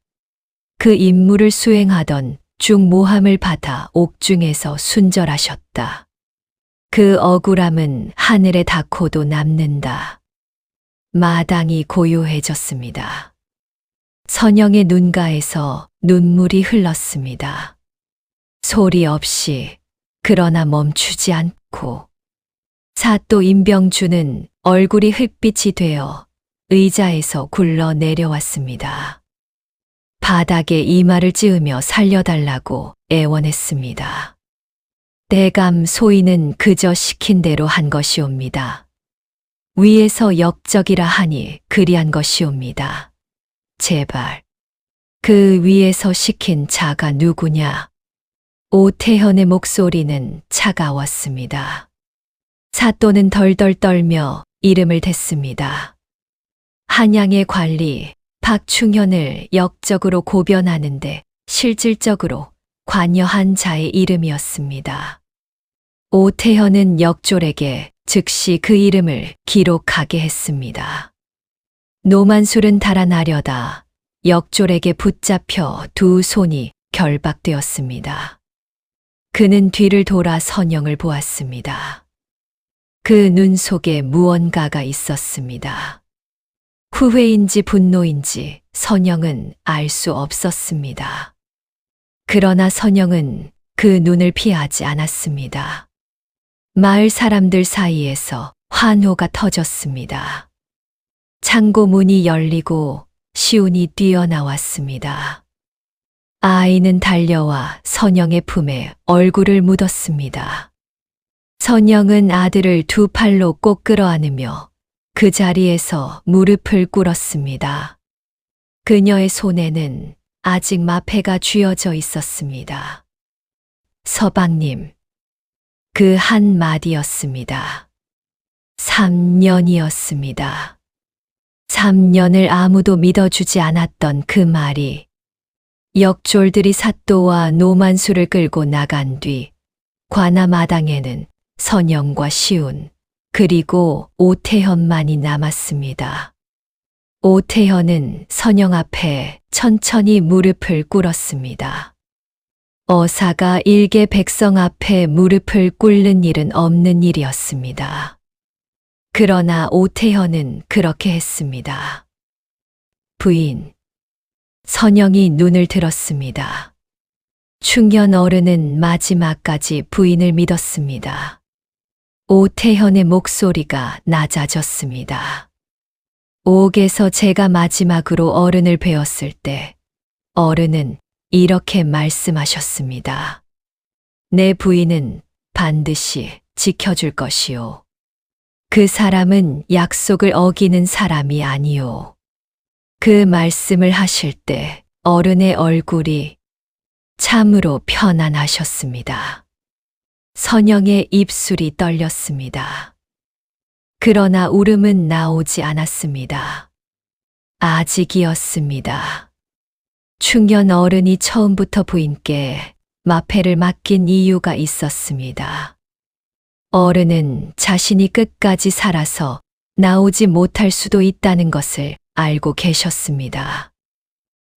그 임무를 수행하던 중모함을 받아 옥중에서 순절하셨다. 그 억울함은 하늘에 닿고도 남는다. 마당이 고요해졌습니다. 선영의 눈가에서 눈물이 흘렀습니다. 소리 없이 그러나 멈추지 않고 사또 임병주는 얼굴이 흙빛이 되어 의자에서 굴러 내려왔습니다. 바닥에 이마를 찌으며 살려달라고 애원했습니다. 대감 소인은 그저 시킨 대로 한 것이옵니다. 위에서 역적이라 하니 그리한 것이옵니다. 제발 그 위에서 시킨 자가 누구냐? 오태현의 목소리는 차가웠습니다. 사또는 덜덜 떨며 이름을 댔습니다. 한양의 관리 박충현을 역적으로 고변하는데 실질적으로 관여한 자의 이름이었습니다. 오태현은 역졸에게 즉시 그 이름을 기록하게 했습니다. 노만술은 달아나려다 역졸에게 붙잡혀 두 손이 결박되었습니다. 그는 뒤를 돌아 선영을 보았습니다. 그 눈 속에 무언가가 있었습니다. 후회인지 분노인지 선영은 알 수 없었습니다. 그러나 선영은 그 눈을 피하지 않았습니다. 마을 사람들 사이에서 환호가 터졌습니다. 창고 문이 열리고 시운이 뛰어나왔습니다. 아이는 달려와 선영의 품에 얼굴을 묻었습니다. 선영은 아들을 두 팔로 꼭 끌어안으며 그 자리에서 무릎을 꿇었습니다. 그녀의 손에는 아직 마패가 쥐어져 있었습니다. 서방님, 그 한 마디였습니다. 3년이었습니다. 3년을 아무도 믿어주지 않았던 그 말이 역졸들이 사또와 노만수를 끌고 나간 뒤 관아마당에는 선영과 시운 그리고 오태현만이 남았습니다. 오태현은 선영 앞에 천천히 무릎을 꿇었습니다. 어사가 일개 백성 앞에 무릎을 꿇는 일은 없는 일이었습니다. 그러나 오태현은 그렇게 했습니다. 부인, 선영이 눈을 들었습니다. 충년 어른은 마지막까지 부인을 믿었습니다. 오태현의 목소리가 낮아졌습니다. 옥에서 제가 마지막으로 어른을 뵈었을 때 어른은 이렇게 말씀하셨습니다. 내 부인은 반드시 지켜줄 것이오. 그 사람은 약속을 어기는 사람이 아니오. 그 말씀을 하실 때 어른의 얼굴이 참으로 편안하셨습니다. 선영의 입술이 떨렸습니다. 그러나 울음은 나오지 않았습니다. 아직이었습니다. 충년 어른이 처음부터 부인께 마패를 맡긴 이유가 있었습니다. 어른은 자신이 끝까지 살아서 나오지 못할 수도 있다는 것을 알고 계셨습니다.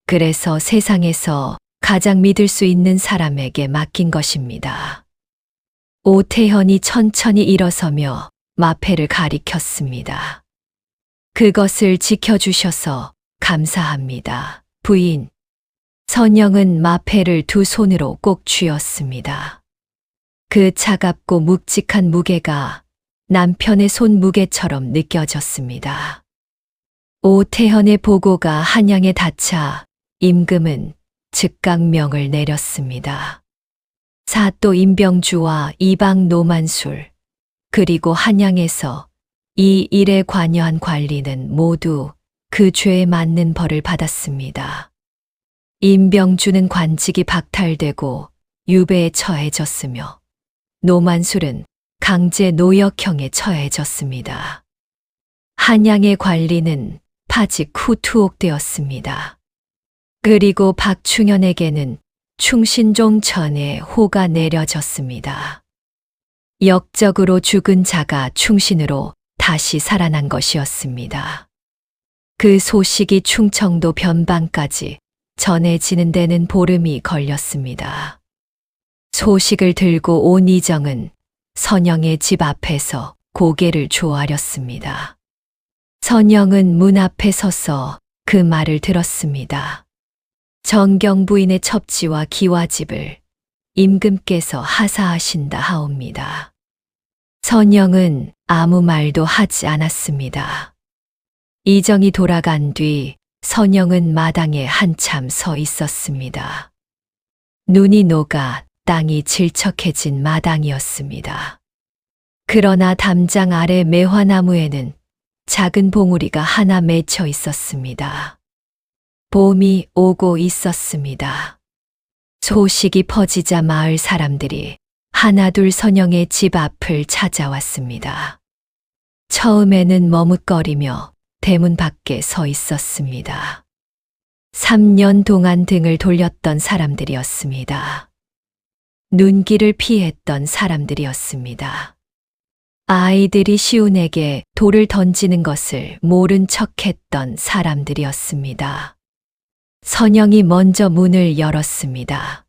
그래서 세상에서 가장 믿을 수 있는 사람에게 맡긴 것입니다. 오태현이 천천히 일어서며 마패를 가리켰습니다. 그것을 지켜주셔서 감사합니다. 부인. 선영은 마패를 두 손으로 꼭 쥐었습니다. 그 차갑고 묵직한 무게가 남편의 손 무게처럼 느껴졌습니다. 오태현의 보고가 한양에 닿자 임금은 즉각명을 내렸습니다. 사또 임병주와 이방 노만술, 그리고 한양에서 이 일에 관여한 관리는 모두 그 죄에 맞는 벌을 받았습니다. 임병주는 관직이 박탈되고 유배에 처해졌으며 노만술은 강제 노역형에 처해졌습니다. 한양의 관리는 파직 후 투옥되었습니다. 그리고 박충현에게는 충신종천에 호가 내려졌습니다. 역적으로 죽은 자가 충신으로 다시 살아난 것이었습니다. 그 소식이 충청도 변방까지 전해지는 데는 보름이 걸렸습니다. 소식을 들고 온 이정은 선영의 집 앞에서 고개를 조아렸습니다. 선영은 문 앞에 서서 그 말을 들었습니다. 정경 부인의 첩지와 기와집을 임금께서 하사하신다 하옵니다. 선영은 아무 말도 하지 않았습니다. 이정이 돌아간 뒤 선영은 마당에 한참 서 있었습니다. 눈이 녹아 땅이 질척해진 마당이었습니다. 그러나 담장 아래 매화나무에는 작은 봉우리가 하나 맺혀 있었습니다. 봄이 오고 있었습니다. 소식이 퍼지자 마을 사람들이 하나둘 선영의 집 앞을 찾아왔습니다. 처음에는 머뭇거리며 대문 밖에 서 있었습니다. 3년 동안 등을 돌렸던 사람들이었습니다. 눈길을 피했던 사람들이었습니다. 아이들이 시운에게 돌을 던지는 것을 모른 척했던 사람들이었습니다. 선영이 먼저 문을 열었습니다.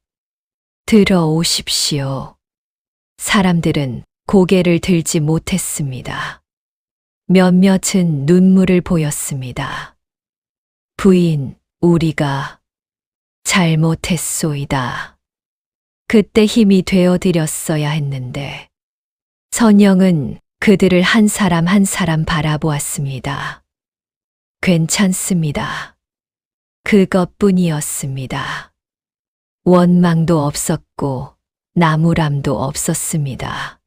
들어오십시오. 사람들은 고개를 들지 못했습니다. 몇몇은 눈물을 보였습니다. 부인, 우리가 잘못했소이다. 그때 힘이 되어드렸어야 했는데. 선영은 그들을 한 사람 한 사람 바라보았습니다. 괜찮습니다. 그것뿐이었습니다. 원망도 없었고 나무람도 없었습니다.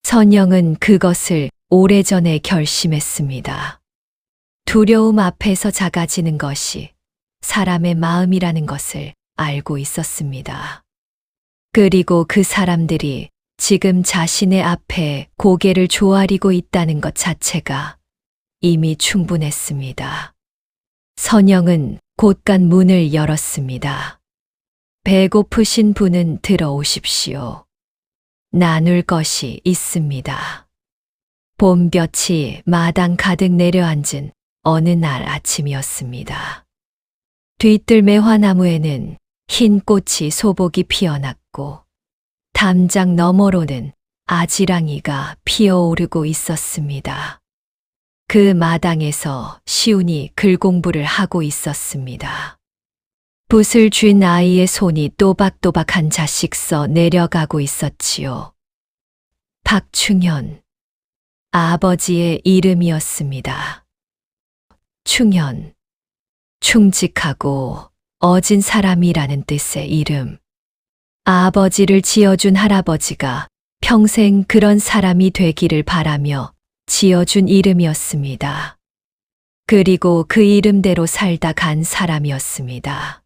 선영은 그것을 오래전에 결심했습니다. 두려움 앞에서 작아지는 것이 사람의 마음이라는 것을 알고 있었습니다. 그리고 그 사람들이 지금 자신의 앞에 고개를 조아리고 있다는 것 자체가 이미 충분했습니다. 선영은 곧간 문을 열었습니다. 배고프신 분은 들어오십시오. 나눌 것이 있습니다. 봄볕이 마당 가득 내려앉은 어느 날 아침이었습니다. 뒤뜰 매화나무에는 흰 꽃이 소복이 피어났고 담장 너머로는 아지랑이가 피어오르고 있었습니다. 그 마당에서 시운이 글공부를 하고 있었습니다. 붓을 쥔 아이의 손이 또박또박 한 자씩 써 내려가고 있었지요. 박충현, 아버지의 이름이었습니다. 충현, 충직하고 어진 사람이라는 뜻의 이름. 아버지를 지어준 할아버지가 평생 그런 사람이 되기를 바라며 지어준 이름이었습니다. 그리고 그 이름대로 살다 간 사람이었습니다.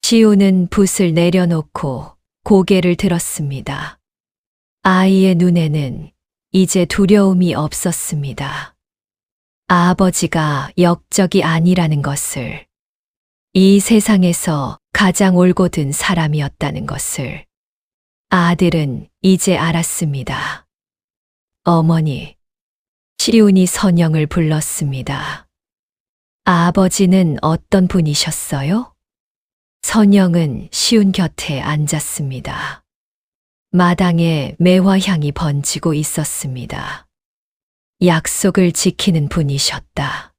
시우는 붓을 내려놓고 고개를 들었습니다. 아이의 눈에는 이제 두려움이 없었습니다. 아버지가 역적이 아니라는 것을, 이 세상에서 가장 올곧은 사람이었다는 것을 아들은 이제 알았습니다. 어머니, 시운이 선영을 불렀습니다. 아버지는 어떤 분이셨어요? 선영은 시운 곁에 앉았습니다. 마당에 매화향이 번지고 있었습니다. 약속을 지키는 분이셨다.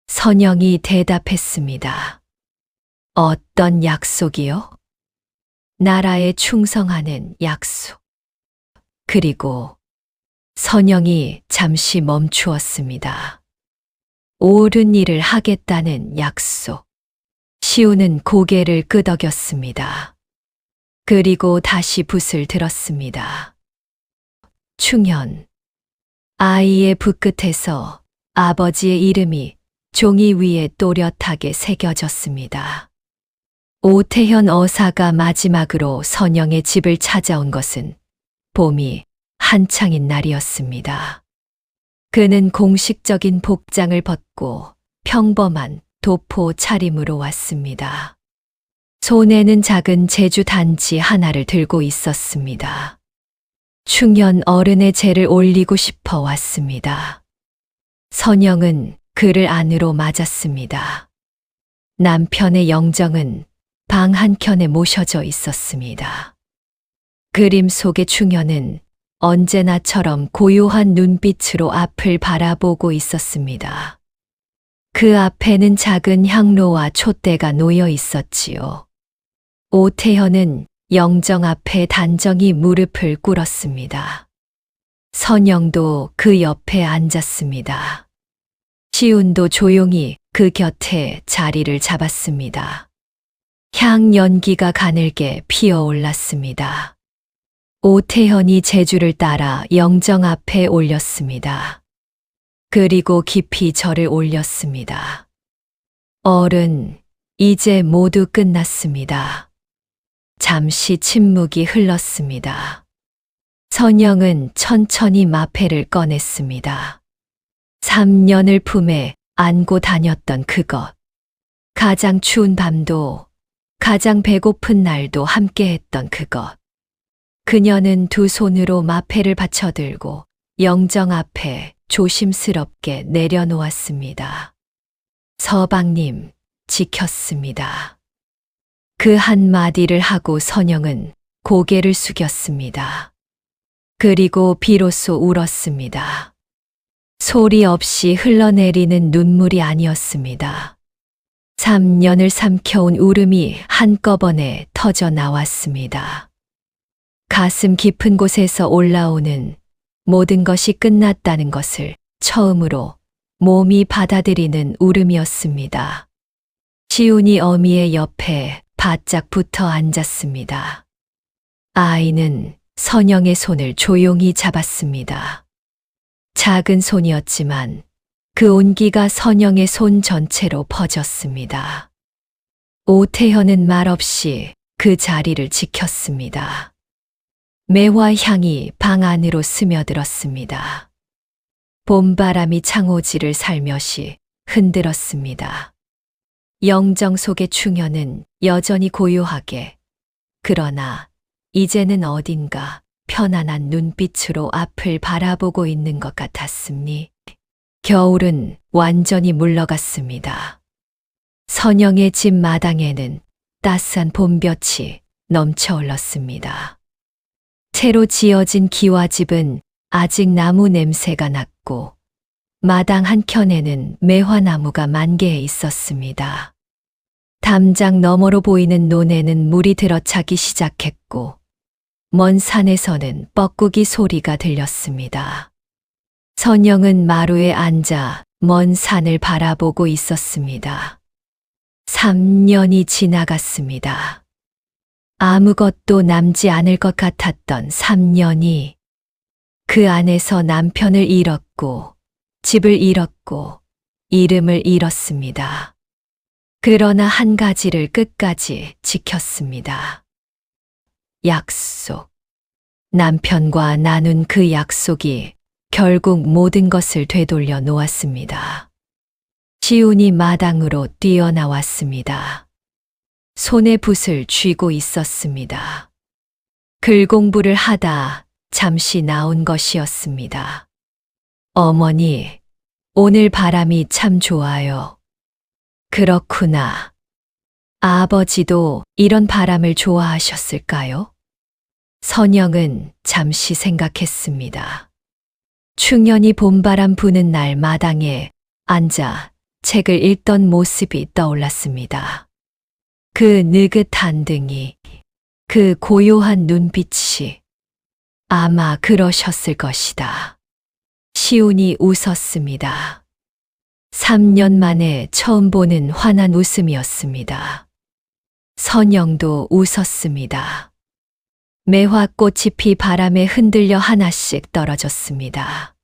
선영이 대답했습니다. 어떤 약속이요? 나라에 충성하는 약속. 그리고 선영이 잠시 멈추었습니다. 옳은 일을 하겠다는 약속. 시우는 고개를 끄덕였습니다. 그리고 다시 붓을 들었습니다. 충현. 아이의 붓끝에서 아버지의 이름이 종이 위에 또렷하게 새겨졌습니다. 오태현 어사가 마지막으로 선영의 집을 찾아온 것은 봄이 한창인 날이었습니다. 그는 공식적인 복장을 벗고 평범한 도포 차림으로 왔습니다. 손에는 작은 제주 단지 하나를 들고 있었습니다. 충현 어른의 제를 올리고 싶어 왔습니다. 선영은 그를 안으로 맞았습니다. 남편의 영정은 방 한켠에 모셔져 있었습니다. 그림 속의 충현은 언제나처럼 고요한 눈빛으로 앞을 바라보고 있었습니다. 그 앞에는 작은 향로와 촛대가 놓여 있었지요. 오태현은 영정 앞에 단정히 무릎을 꿇었습니다. 선영도 그 옆에 앉았습니다. 시운도 조용히 그 곁에 자리를 잡았습니다. 향 연기가 가늘게 피어올랐습니다. 오태현이 제주를 따라 영정 앞에 올렸습니다. 그리고 깊이 절을 올렸습니다. 어른, 이제 모두 끝났습니다. 잠시 침묵이 흘렀습니다. 선영은 천천히 마패를 꺼냈습니다. 3년을 품에 안고 다녔던 그것. 가장 추운 밤도, 가장 배고픈 날도 함께했던 그것. 그녀는 두 손으로 마패를 받쳐들고 영정 앞에 조심스럽게 내려놓았습니다. 서방님, 지켰습니다. 그 한마디를 하고 선영은 고개를 숙였습니다. 그리고 비로소 울었습니다. 소리 없이 흘러내리는 눈물이 아니었습니다. 3년을 삼켜온 울음이 한꺼번에 터져 나왔습니다. 가슴 깊은 곳에서 올라오는 모든 것이 끝났다는 것을 처음으로 몸이 받아들이는 울음이었습니다. 시운이 어미의 옆에 바짝 붙어 앉았습니다. 아이는 선영의 손을 조용히 잡았습니다. 작은 손이었지만 그 온기가 선영의 손 전체로 퍼졌습니다. 오태현은 말없이 그 자리를 지켰습니다. 매화 향이 방 안으로 스며들었습니다. 봄바람이 창호지를 살며시 흔들었습니다. 영정 속의 충현은 여전히 고요하게, 그러나 이제는 어딘가 편안한 눈빛으로 앞을 바라보고 있는 것 같았습니. 겨울은 완전히 물러갔습니다. 선영의 집 마당에는 따스한 봄볕이 넘쳐 흘렀습니다. 새로 지어진 기와집은 아직 나무 냄새가 났고 마당 한켠에는 매화나무가 만개해 있었습니다. 담장 너머로 보이는 논에는 물이 들어차기 시작했고 먼 산에서는 뻐꾸기 소리가 들렸습니다. 선영은 마루에 앉아 먼 산을 바라보고 있었습니다. 3년이 지나갔습니다. 아무것도 남지 않을 것 같았던 3년이 그 안에서 남편을 잃었고 집을 잃었고 이름을 잃었습니다. 그러나 한 가지를 끝까지 지켰습니다. 약속. 남편과 나눈 그 약속이 결국 모든 것을 되돌려 놓았습니다. 시운이 마당으로 뛰어나왔습니다. 손에 붓을 쥐고 있었습니다. 글 공부를 하다 잠시 나온 것이었습니다. 어머니, 오늘 바람이 참 좋아요. 그렇구나. 아버지도 이런 바람을 좋아하셨을까요? 선영은 잠시 생각했습니다. 충현이 봄바람 부는 날 마당에 앉아 책을 읽던 모습이 떠올랐습니다. 그 느긋한 등이, 그 고요한 눈빛이 아마 그러셨을 것이다. 시운이 웃었습니다. 3년 만에 처음 보는 환한 웃음이었습니다. 선영도 웃었습니다. 매화꽃잎이 바람에 흔들려 하나씩 떨어졌습니다.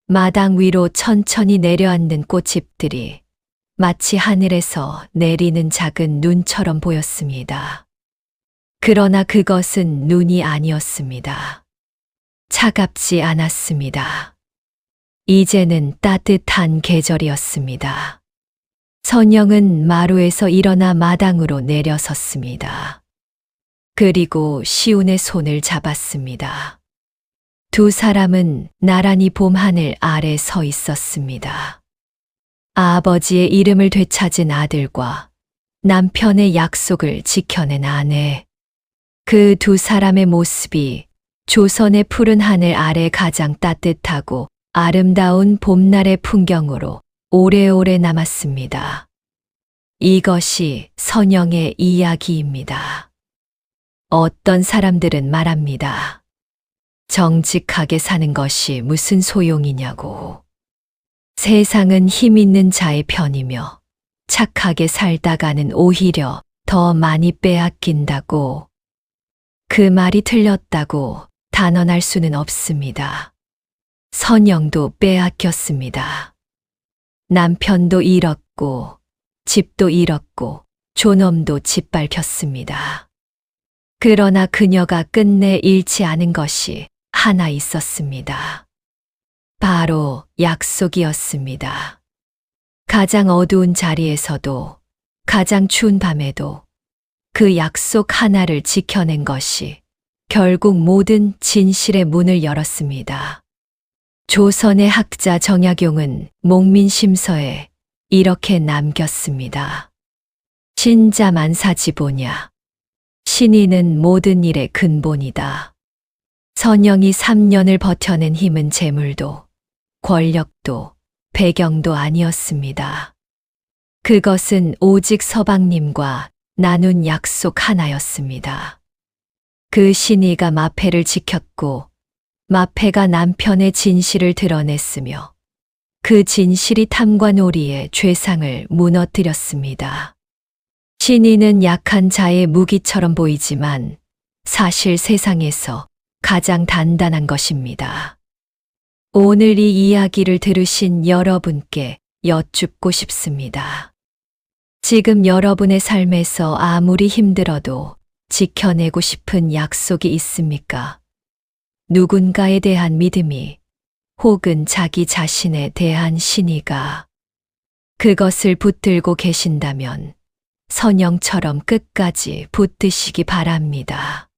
마당 위로 천천히 내려앉는 꽃잎들이 마치 하늘에서 내리는 작은 눈처럼 보였습니다. 그러나 그것은 눈이 아니었습니다. 차갑지 않았습니다. 이제는 따뜻한 계절이었습니다. 선영은 마루에서 일어나 마당으로 내려섰습니다. 그리고 시운의 손을 잡았습니다. 두 사람은 나란히 봄하늘 아래 서 있었습니다. 아버지의 이름을 되찾은 아들과 남편의 약속을 지켜낸 아내. 그 두 사람의 모습이 조선의 푸른 하늘 아래 가장 따뜻하고 아름다운 봄날의 풍경으로 오래오래 남았습니다. 이것이 선영의 이야기입니다. 어떤 사람들은 말합니다. 정직하게 사는 것이 무슨 소용이냐고. 세상은 힘 있는 자의 편이며 착하게 살다가는 오히려 더 많이 빼앗긴다고. 그 말이 틀렸다고 단언할 수는 없습니다. 선영도 빼앗겼습니다. 남편도 잃었고, 집도 잃었고, 존엄도 짓밟혔습니다. 그러나 그녀가 끝내 잃지 않은 것이 하나 있었습니다. 바로 약속이었습니다. 가장 어두운 자리에서도, 가장 추운 밤에도 그 약속 하나를 지켜낸 것이 결국 모든 진실의 문을 열었습니다. 조선의 학자 정약용은 목민심서에 이렇게 남겼습니다. 신자만사지보냐. 신의는 모든 일의 근본이다. 선영이 3년을 버텨낸 힘은 재물도, 권력도, 배경도 아니었습니다. 그것은 오직 서방님과 나눈 약속 하나였습니다. 그 신의가 마패를 지켰고 마패가 남편의 진실을 드러냈으며 그 진실이 탐관오리의 죄상을 무너뜨렸습니다. 신의는 약한 자의 무기처럼 보이지만 사실 세상에서 가장 단단한 것입니다. 오늘 이 이야기를 들으신 여러분께 여쭙고 싶습니다. 지금 여러분의 삶에서 아무리 힘들어도 지켜내고 싶은 약속이 있습니까? 누군가에 대한 믿음이 혹은 자기 자신에 대한 신의가 그것을 붙들고 계신다면 선영처럼 끝까지 붙드시기 바랍니다.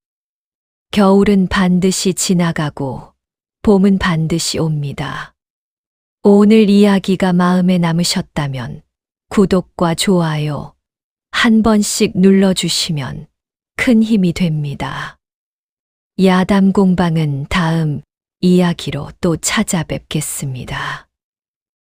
겨울은 반드시 지나가고 봄은 반드시 옵니다. 오늘 이야기가 마음에 남으셨다면 구독과 좋아요 한 번씩 눌러주시면 큰 힘이 됩니다. 야담 공방은 다음 이야기로 또 찾아뵙겠습니다.